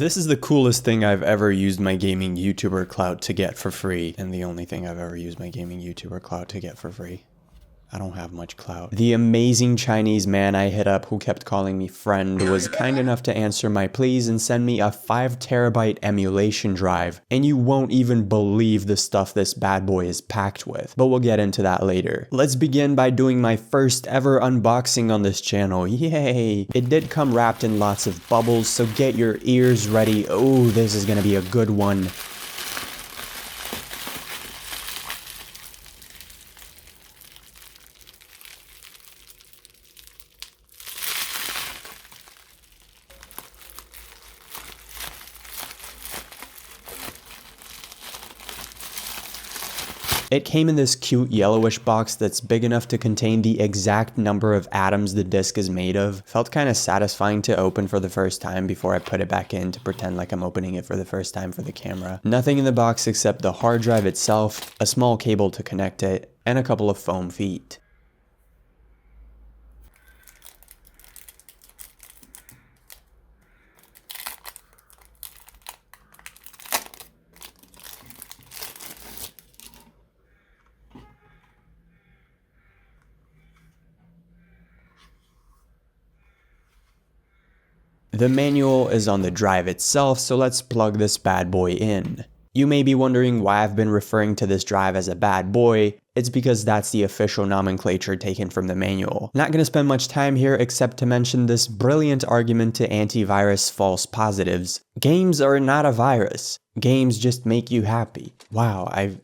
This is the coolest thing I've ever used my gaming YouTuber clout to get for free, and the only thing I've ever used my gaming YouTuber clout to get for free. I don't have much clout. The amazing Chinese man I hit up who kept calling me friend was kind enough to answer my pleas and send me a 5 terabyte emulation drive, and you won't even believe the stuff this bad boy is packed with, but we'll get into that later. Let's begin by doing my first ever unboxing on this channel, yay! It did come wrapped in lots of bubbles, so get your ears ready. Oh, this is gonna be a good one. It came in this cute yellowish box that's big enough to contain the exact number of atoms the disc is made of. Felt kind of satisfying to open for the first time before I put it back in to pretend like I'm opening it for the first time for the camera. Nothing in the box except the hard drive itself, a small cable to connect it, and a couple of foam feet. The manual is on the drive itself, so let's plug this bad boy in. You may be wondering why I've been referring to this drive as a bad boy. It's because that's the official nomenclature taken from the manual. Not gonna spend much time here except to mention this brilliant argument to antivirus false positives. Games are not a virus. Games just make you happy. Wow, I've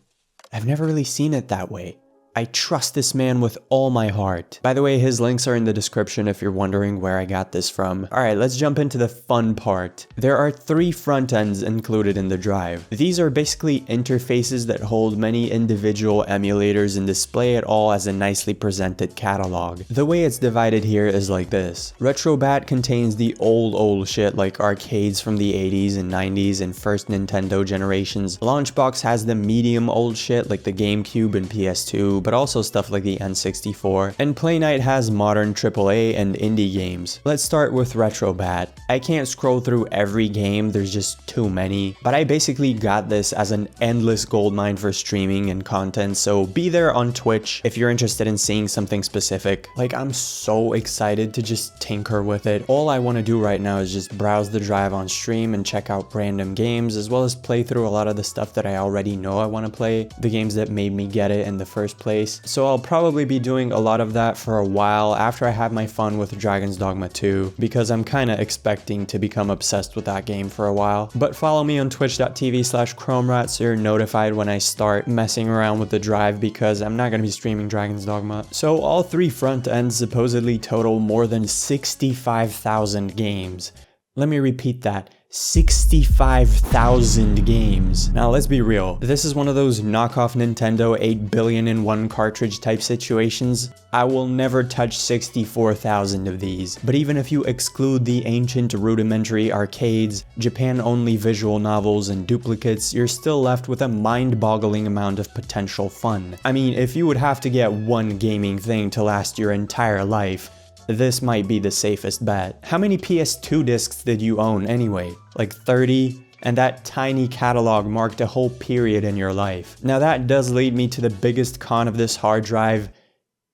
never really seen it that way. I trust this man with all my heart. By the way, his links are in the description if you're wondering where I got this from. Alright, let's jump into the fun part. There are 3 front ends included in the drive. These are basically interfaces that hold many individual emulators and display it all as a nicely presented catalog. The way it's divided here is like this. Retrobat contains the old shit like arcades from the 80s and 90s and first Nintendo generations. Launchbox has the medium old shit like the Gamecube and PS2, but also stuff like the N64, and Playnite has modern AAA and indie games. Let's start with Retrobat. I can't scroll through every game, there's just too many, but I basically got this as an endless goldmine for streaming and content, so be there on Twitch if you're interested in seeing something specific. Like, I'm so excited to just tinker with it. All I want to do right now is just browse the drive on stream and check out random games, as well as play through a lot of the stuff that I already know I want to play, the games that made me get it in the first place. So I'll probably be doing a lot of that for a while after I have my fun with Dragon's Dogma 2, because I'm kinda expecting to become obsessed with that game for a while. But follow me on twitch.tv/chromerat so you're notified when I start messing around with the drive, because I'm not gonna be streaming Dragon's Dogma. So all 3 front ends supposedly total more than 65,000 games. Let me repeat that. 65,000 games. Now let's be real, this is one of those knockoff Nintendo 8 billion in one cartridge type situations. I will never touch 64,000 of these, but even if you exclude the ancient rudimentary arcades, Japan-only visual novels, and duplicates, you're still left with a mind-boggling amount of potential fun. I mean, if you would have to get one gaming thing to last your entire life, this might be the safest bet. How many PS2 discs did you own anyway? Like 30? And that tiny catalog marked a whole period in your life. Now that does lead me to the biggest con of this hard drive: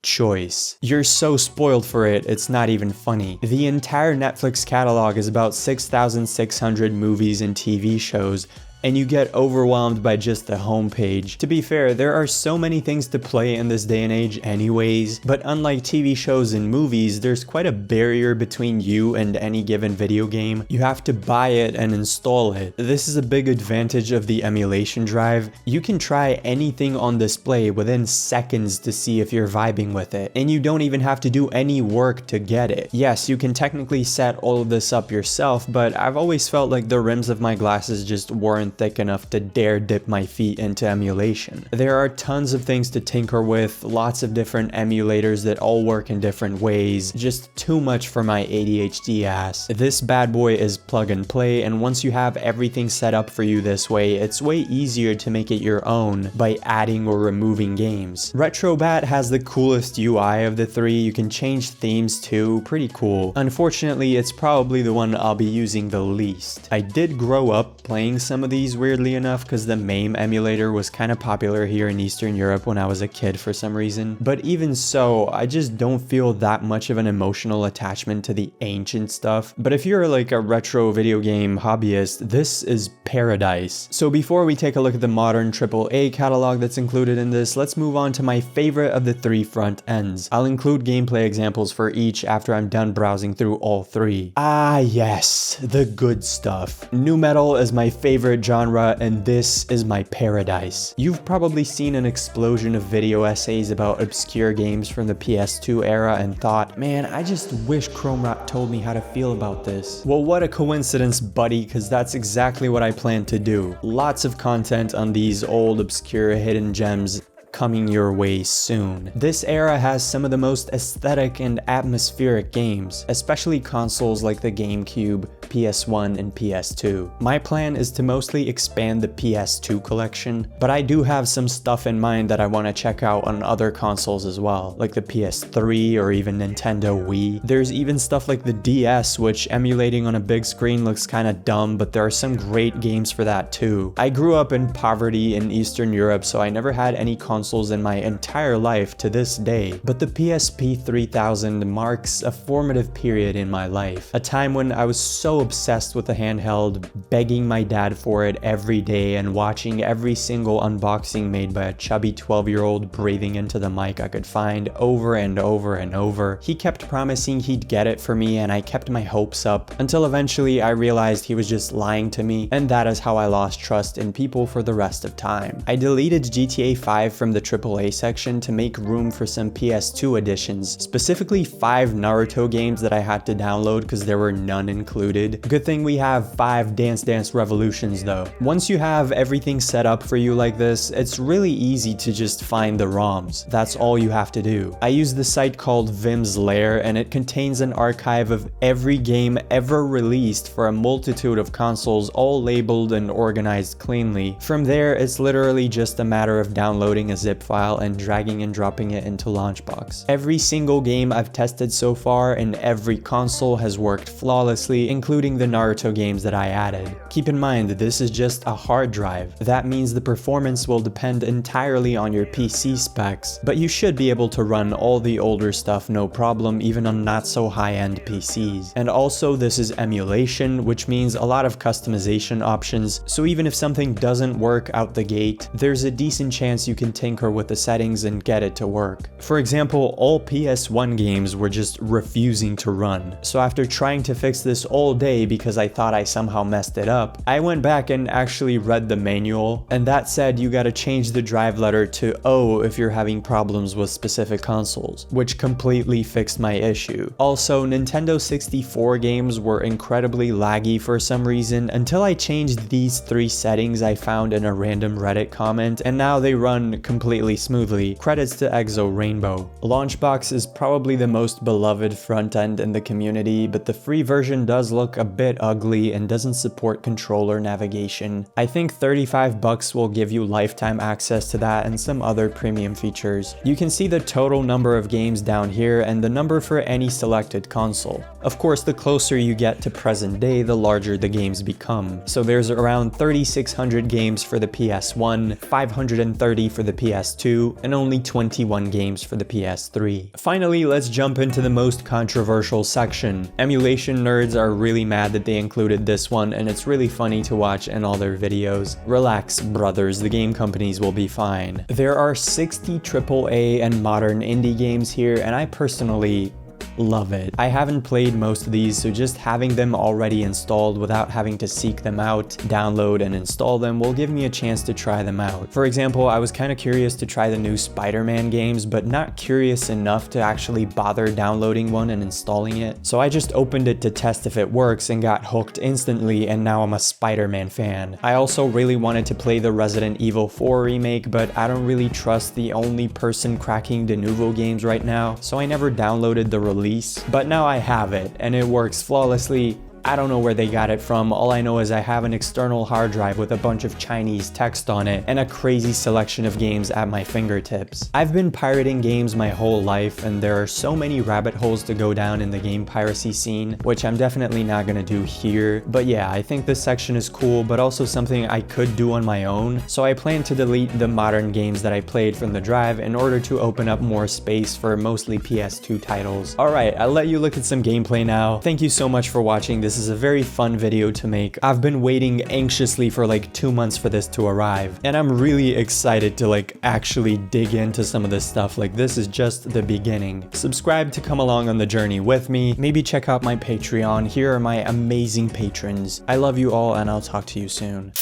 choice. You're so spoiled for it, it's not even funny. The entire Netflix catalog is about 6,600 movies and TV shows, and you get overwhelmed by just the homepage. To be fair, there are so many things to play in this day and age anyways, but unlike TV shows and movies, there's quite a barrier between you and any given video game. You have to buy it and install it. This is a big advantage of the emulation drive. You can try anything on display within seconds to see if you're vibing with it, and you don't even have to do any work to get it. Yes, you can technically set all of this up yourself, but I've always felt like the rims of my glasses just weren't weren't thick enough to dare dip my feet into emulation. There are tons of things to tinker with, lots of different emulators that all work in different ways, just too much for my ADHD ass. This bad boy is plug and play, and once you have everything set up for you this way, it's way easier to make it your own by adding or removing games. Retrobat has the coolest UI of the three. You can change themes too, pretty cool. Unfortunately, it's probably the one I'll be using the least. I did grow up playing some of these, weirdly enough, because the MAME emulator was kind of popular here in Eastern Europe when I was a kid for some reason. But even so, I just don't feel that much of an emotional attachment to the ancient stuff. But if you're like a retro video game hobbyist, this is paradise. So before we take a look at the modern AAA catalog that's included in this, let's move on to my favorite of the three front ends. I'll include gameplay examples for each after I'm done browsing through all three. Ah yes, the good stuff. Nu metal is my favorite genre, and this is my paradise. You've probably seen an explosion of video essays about obscure games from the PS2 era and thought, man, I just wish ChromeRap told me how to feel about this. Well, what a coincidence, buddy, because that's exactly what I plan to do. Lots of content on these old, obscure, hidden gems coming your way soon. This era has some of the most aesthetic and atmospheric games, especially consoles like the Gamecube, PS1, and PS2. My plan is to mostly expand the PS2 collection, but I do have some stuff in mind that I want to check out on other consoles as well, like the PS3 or even Nintendo Wii. There's even stuff like the DS, which emulating on a big screen looks kinda dumb, but there are some great games for that too. I grew up in poverty in Eastern Europe, so I never had any consoles in my entire life to this day, but the PSP 3000 marks a formative period in my life, a time when I was so obsessed with the handheld, begging my dad for it every day and watching every single unboxing made by a chubby 12-year-old breathing into the mic I could find over and over and over. He kept promising he'd get it for me, and I kept my hopes up until eventually I realized he was just lying to me, and that is how I lost trust in people for the rest of time. I deleted GTA 5 from the AAA section to make room for some PS2 editions, specifically 5 Naruto games that I had to download because there were none included. Good thing we have 5 Dance Dance Revolutions though. Once you have everything set up for you like this, it's really easy to just find the ROMs. That's all you have to do. I use the site called Vim's Lair, and it contains an archive of every game ever released for a multitude of consoles, all labeled and organized cleanly. From there, it's literally just a matter of downloading a zip file and dragging and dropping it into Launchbox. Every single game I've tested so far in every console has worked flawlessly, including the Naruto games that I added. Keep in mind that this is just a hard drive. That means the performance will depend entirely on your PC specs, but you should be able to run all the older stuff no problem, even on not so high-end PCs. And also, this is emulation, which means a lot of customization options, so even if something doesn't work out the gate, there's a decent chance you can tinker with the settings and get it to work. For example, all PS1 games were just refusing to run, so after trying to fix this all day because I thought I somehow messed it up, I went back and actually read the manual, and that said you gotta change the drive letter to O if you're having problems with specific consoles, which completely fixed my issue. Also, Nintendo 64 games were incredibly laggy for some reason until I changed these 3 settings I found in a random Reddit comment, and now they run completely smoothly. Credits to Exo Rainbow. Launchbox is probably the most beloved front end in the community, but the free version does look a bit ugly and doesn't support controller navigation. I think $35 will give you lifetime access to that and some other premium features. You can see the total number of games down here and the number for any selected console. Of course, the closer you get to present day, the larger the games become. So there's around 3,600 games for the PS1, 530 for the PS2, and only 21 games for the PS3. Finally, let's jump into the most controversial section. Emulation nerds are really mad that they included this one, and it's really funny to watch in all their videos. Relax, brothers, the game companies will be fine. There are 60 AAA and modern indie games here, and I personally Love it. I haven't played most of these, so just having them already installed without having to seek them out, download and install them will give me a chance to try them out. For example, I was kind of curious to try the new Spider-Man games, but not curious enough to actually bother downloading one and installing it. So I just opened it to test if it works and got hooked instantly, and now I'm a Spider-Man fan. I also really wanted to play the Resident Evil 4 remake, but I don't really trust the only person cracking de novo games right now, so I never downloaded the release. But now I have it, and it works flawlessly. I don't know where they got it from. All I know is I have an external hard drive with a bunch of Chinese text on it and a crazy selection of games at my fingertips. I've been pirating games my whole life, and there are so many rabbit holes to go down in the game piracy scene, which I'm definitely not gonna do here. But yeah, I think this section is cool, but also something I could do on my own. So I plan to delete the modern games that I played from the drive in order to open up more space for mostly PS2 titles. Alright, I'll let you look at some gameplay now. Thank you so much for watching. This is a very fun video to make. I've been waiting anxiously for like 2 months for this to arrive, and I'm really excited to like actually dig into some of this stuff. Like, this is just the beginning. Subscribe to come along on the journey with me. Maybe check out my Patreon. Here are my amazing patrons. I love you all, and I'll talk to you soon.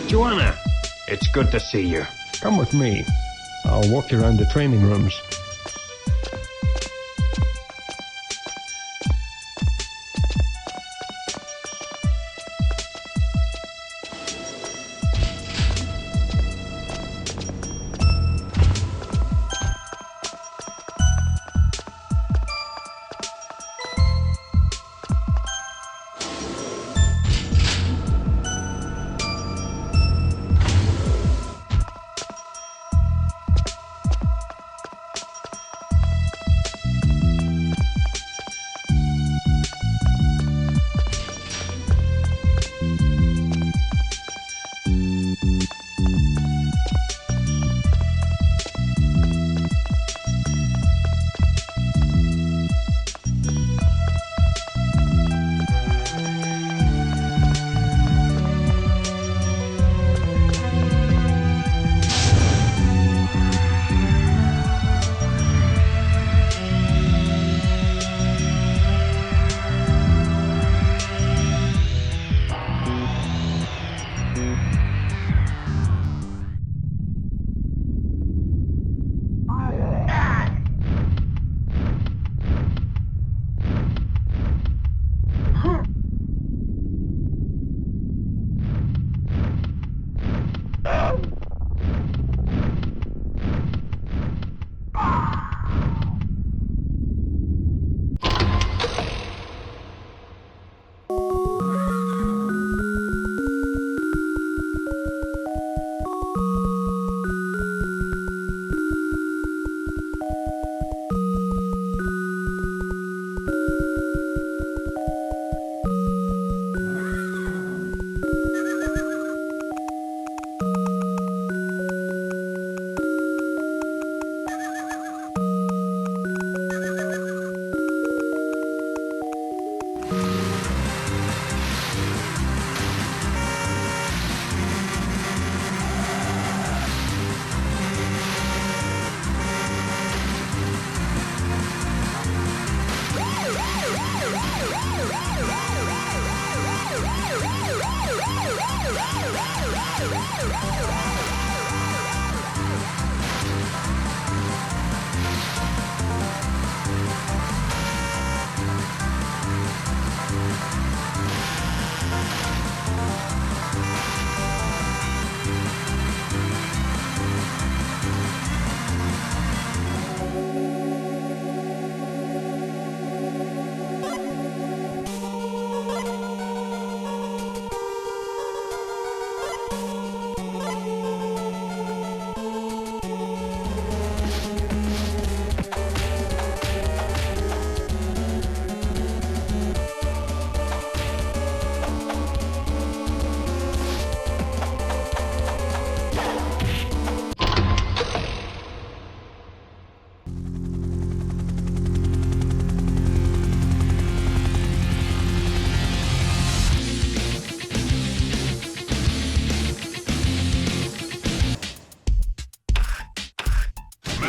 Joanna, it's good to see you. Come with me. I'll walk you around the training rooms.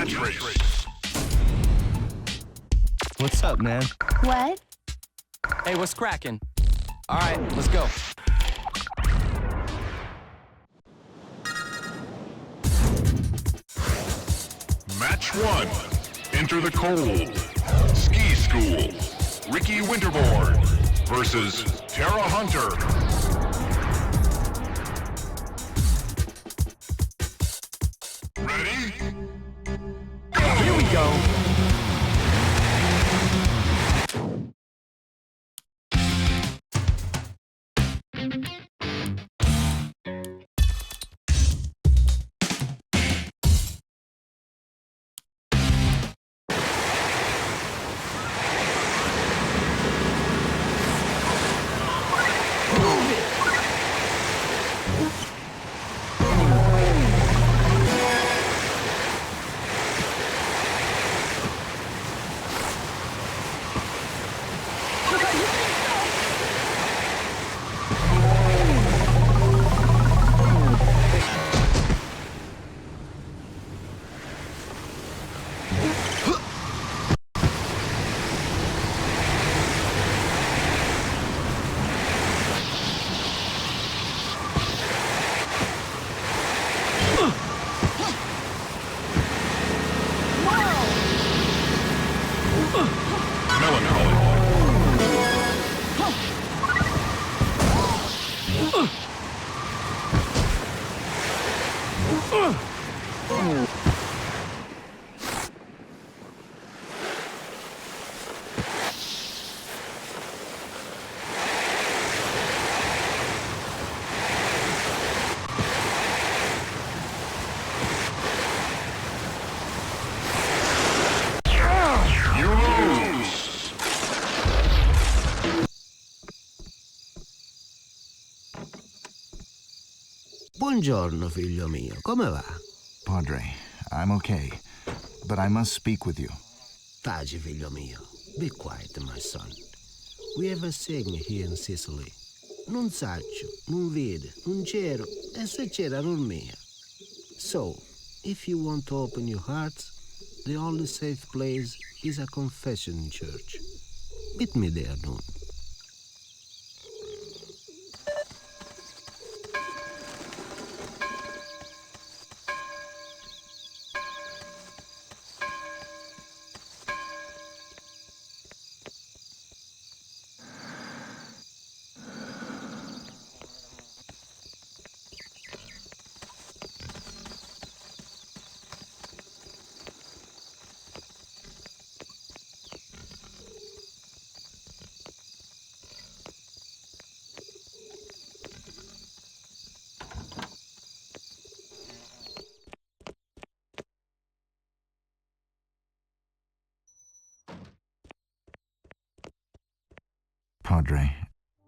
Match race. What's up, man? What? Hey, what's cracking? All right, let's go. Match 1. Enter the cold. Ski School. Ricky Winterboard versus Tara Hunter. Ready? Here we go. Buongiorno, figlio mio. Come va? Padre, I'm okay, but I must speak with you. Taci, figlio mio. Be quiet, my son. We have a saying here in Sicily. Non saccio, non vede, non c'ero, e se c'era non mia. So, if you want to open your heart, the only safe place is a confession church. Meet me there noon. Padre,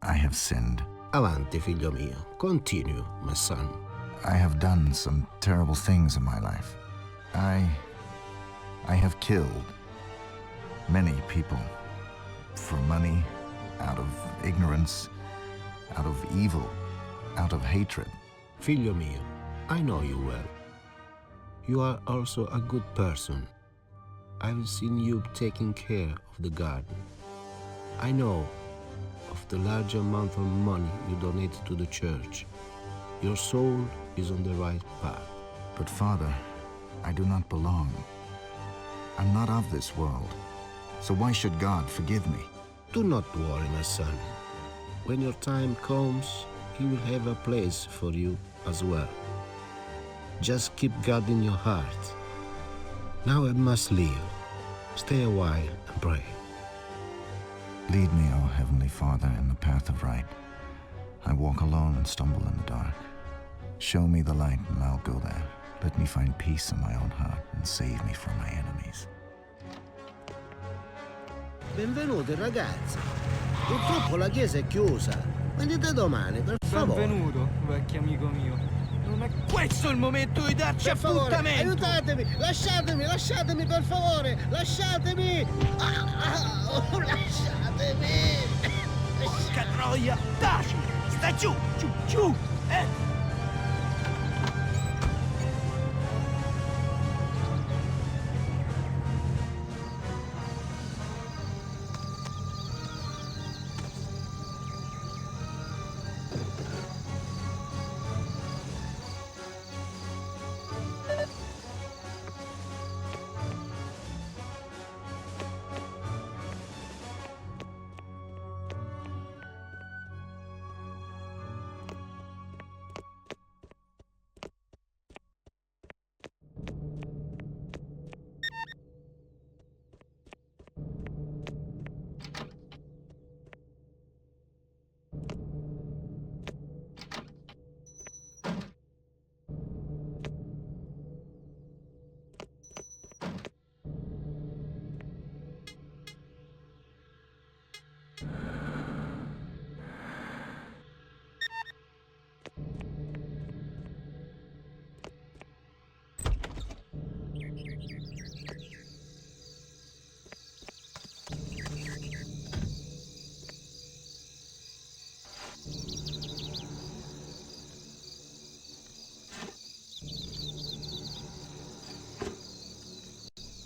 I have sinned. Avanti, figlio mio. Continue, my son. I have done some terrible things in my life. I have killed many people for money, out of ignorance, out of evil, out of hatred. Figlio mio, I know you well. You are also a good person. I've seen you taking care of the garden. I know of the large amount of money you donate to the church. Your soul is on the right path. But Father, I do not belong. I'm not of this world. So why should God forgive me? Do not worry, my son. When your time comes, He will have a place for you as well. Just keep God in your heart. Now I must leave. Stay a while and pray. Lead me, O Heavenly Father, in the path of right. I walk alone and stumble in the dark. Show me the light and I'll go there. Let me find peace in my own heart and save me from my enemies. Benvenuti ragazzi. Purtroppo la chiesa è chiusa. Venite domani, per favore. Benvenuto, vecchio amico mio. Non è questo il momento di darci Per favore, appuntamento! aiutatemi! Lasciatemi per favore! Lasciatemi! Lasciatemi! Porca troia! Taci! Sta giù! Giù!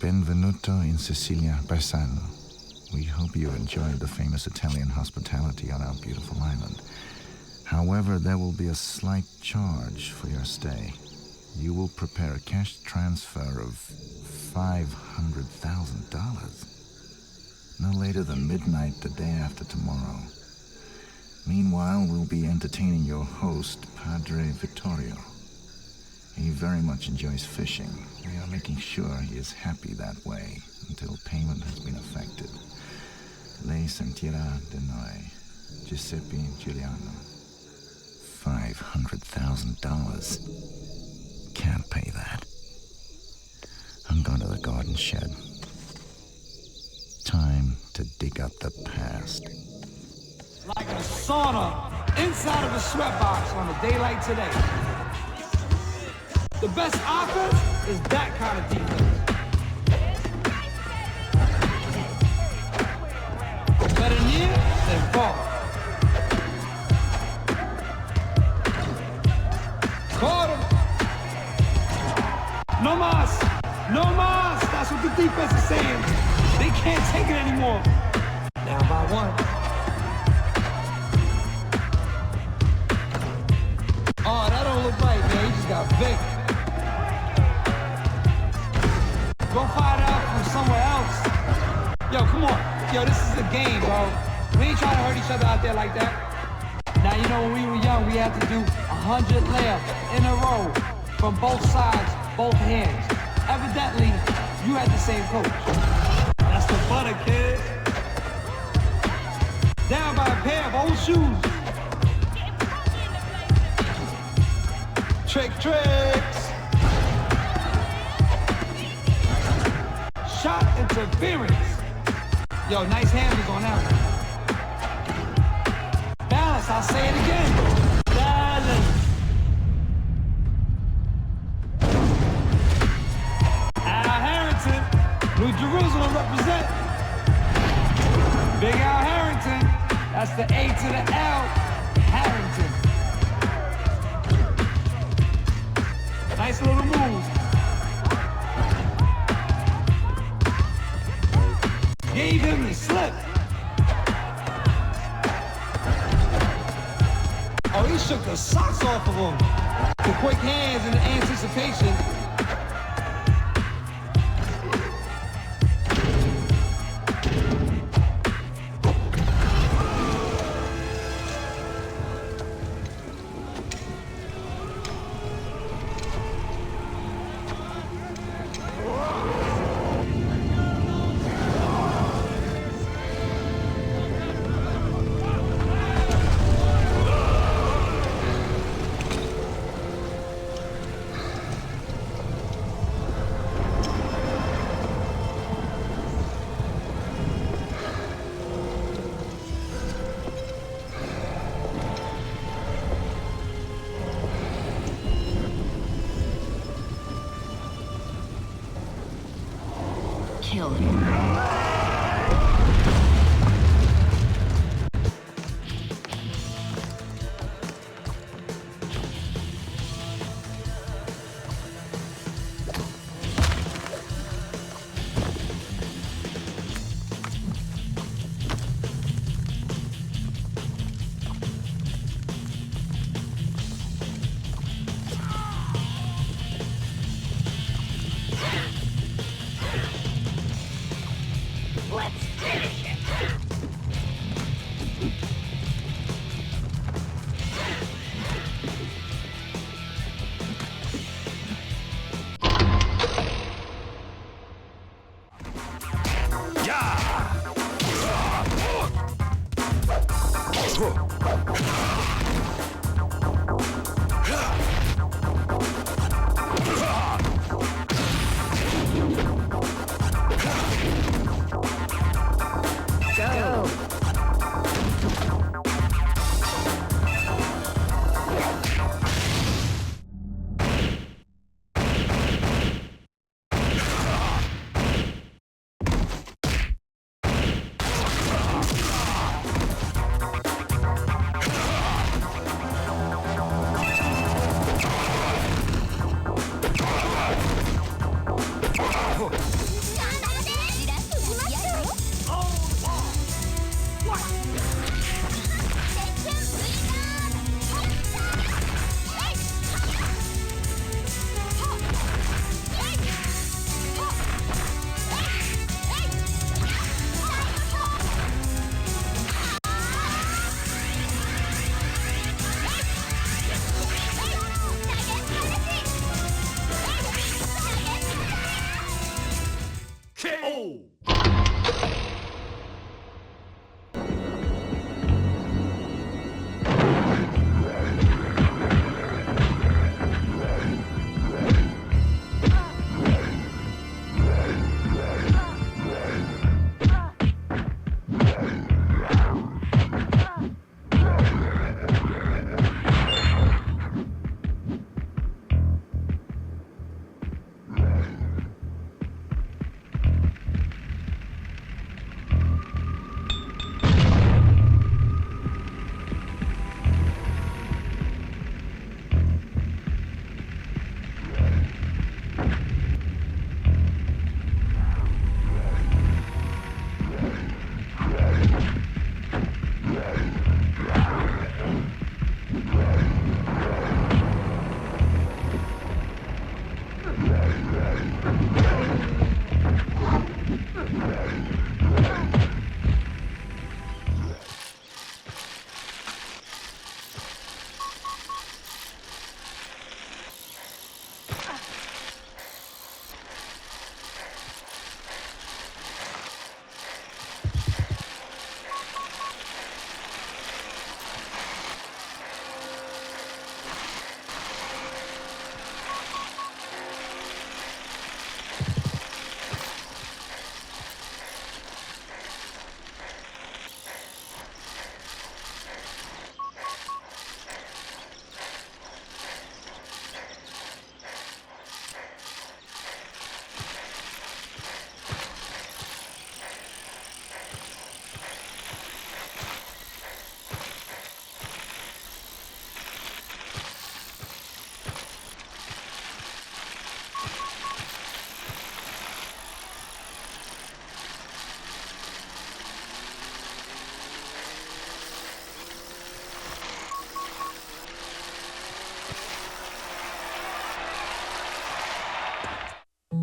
Benvenuto in Sicilia, Barsano. We hope you enjoyed the famous Italian hospitality on our beautiful island. However, there will be a slight charge for your stay. You will prepare a cash transfer of $500,000. No later than midnight the day after tomorrow. Meanwhile, we'll be entertaining your host, Padre Vittorio. He very much enjoys fishing. We are making sure he is happy that way until payment has been effected. Lei sentirà de noi, Giuseppe Giuliano. $500,000. Can't pay that. I'm going to the garden shed. Time to dig up the past. Like a sauna inside of a sweatbox on a day like today. The best offense is that kind of defense. Better near than far. Caught him. No mas. No mas. That's what the defense is saying. They can't take it anymore. Down by one. Oh, that don't look right, man. He just got big. Go find out from somewhere else. Yo, come on. Yo, this is a game, bro. We ain't trying to hurt each other out there like that. Now, you know, when we were young, we had to do 100 layups in a row from both sides, both hands. Evidently, you had the same coach. That's the butter, kid. Down by a pair of old shoes. Tricks. Shot interference. Yo, nice handles on that one. Balance, I'll say it again. Balance. Al Harrington, New Jerusalem represent. Big Al Harrington. That's the A to the L. Harrington. Nice little move. Gave him the slip. Oh, he shook the socks off of him. The quick hands and the anticipation. Kill him.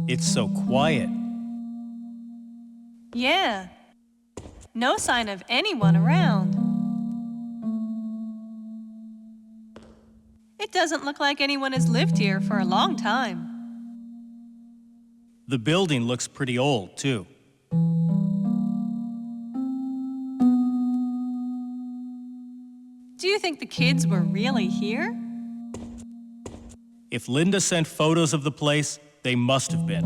It's so quiet. Yeah. No sign of anyone around. It doesn't look like anyone has lived here for a long time. The building looks pretty old, too. Do you think the kids were really here? If Linda sent photos of the place, they must have been.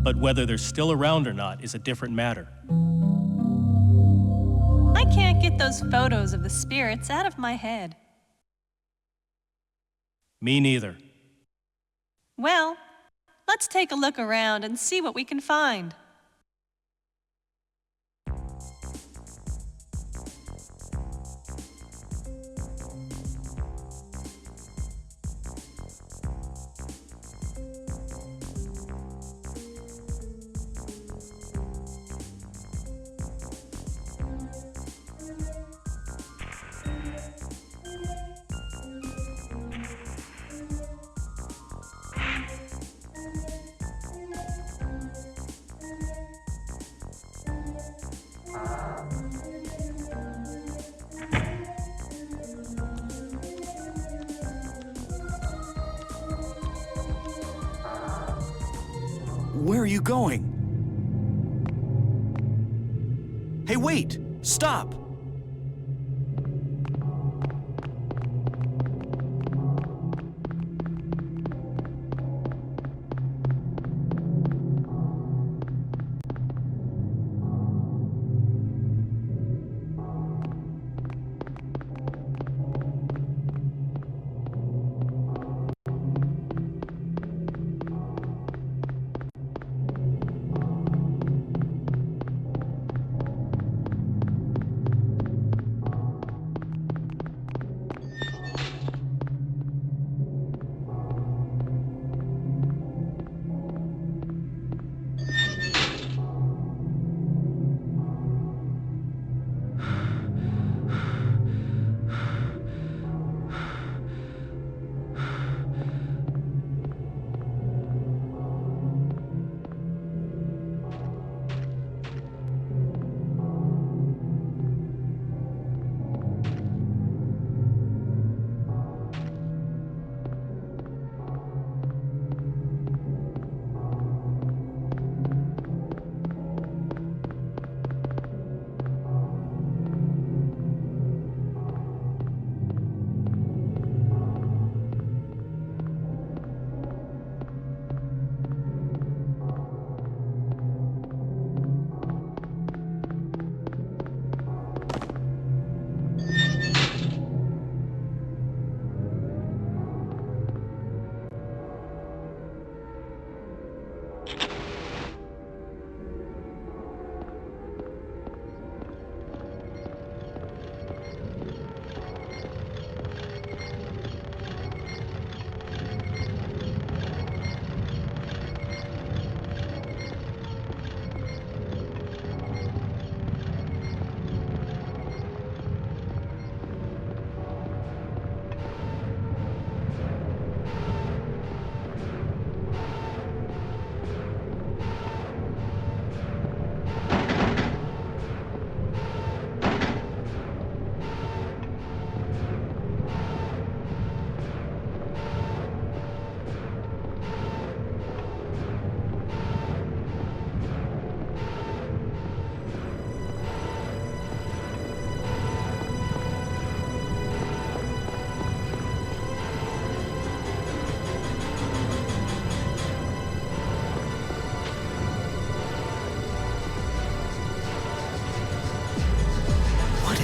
But whether they're still around or not is a different matter. I can't get those photos of the spirits out of my head. Me neither. Well, let's take a look around and see what we can find. Where are you going? Hey, wait! Stop!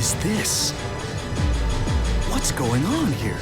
is this? What's going on here?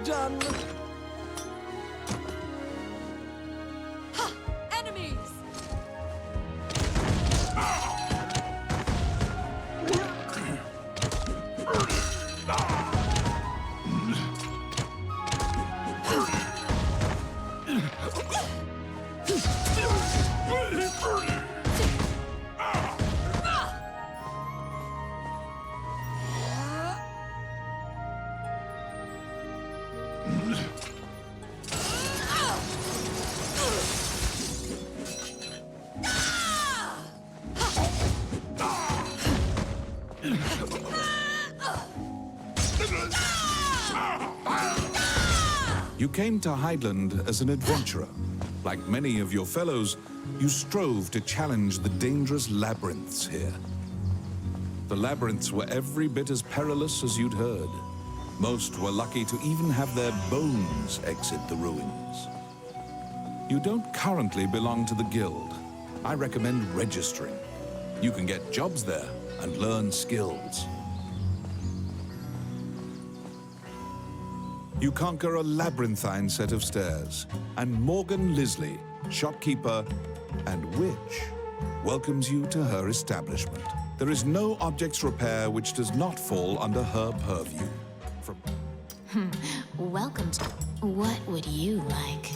Done. Ha! Enemies! You came to Highland as an adventurer. Like many of your fellows, you strove to challenge the dangerous labyrinths here. The labyrinths were every bit as perilous as you'd heard. Most were lucky to even have their bones exit the ruins. You don't currently belong to the guild. I recommend registering. You can get jobs there and learn skills. You conquer a labyrinthine set of stairs, and Morgan Lisley, shopkeeper and witch, welcomes you to her establishment. There is no objects repair which does not fall under her purview. Welcome to... What would you like?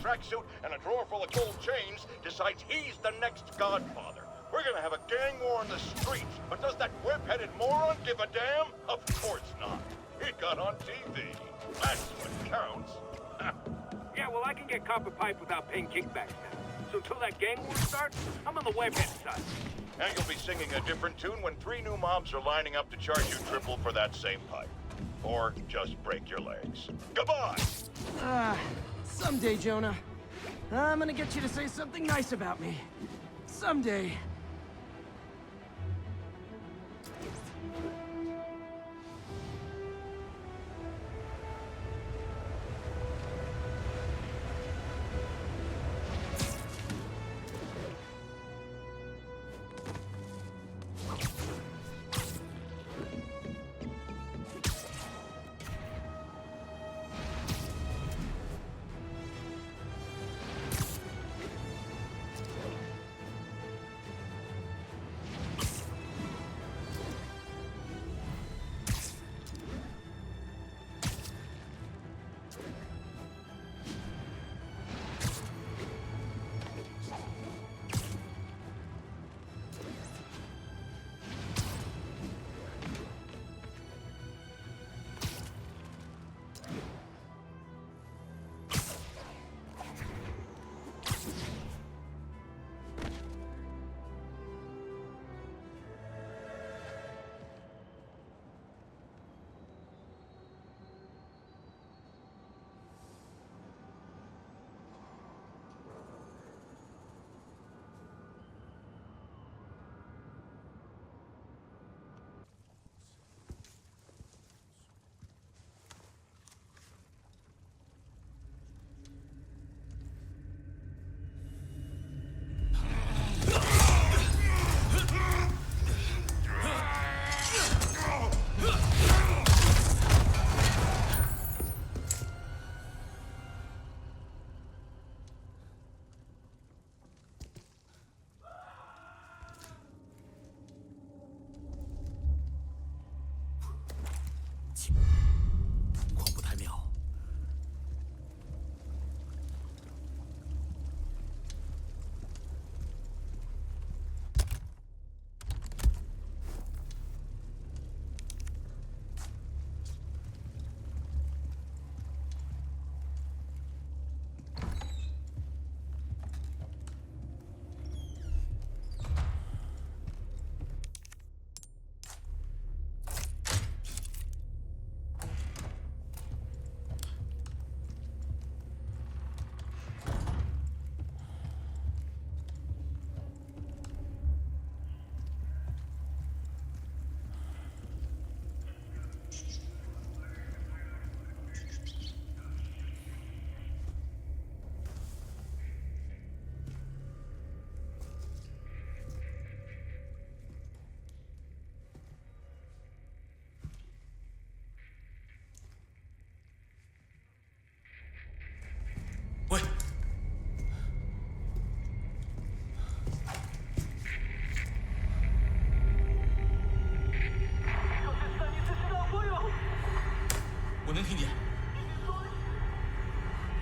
tracksuit and a drawer full of gold chains decides he's the next godfather. We're gonna have a gang war in the streets, but does that whip-headed moron give a damn? Of course not. It got on TV. That's what counts. Yeah, well, I can get copper pipe without paying kickbacks now. So until that gang war starts, I'm on the webhead side. And you'll be singing a different tune when 3 new mobs are lining up to charge you triple for that same pipe. Or just break your legs. Goodbye! Someday, Jonah. I'm gonna get you to say something nice about me. Someday. 情，况不太妙。喂，我能听见，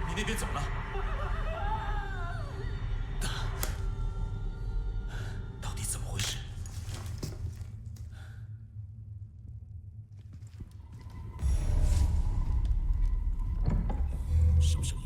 你那边怎么了？到底怎么回事？什么声音？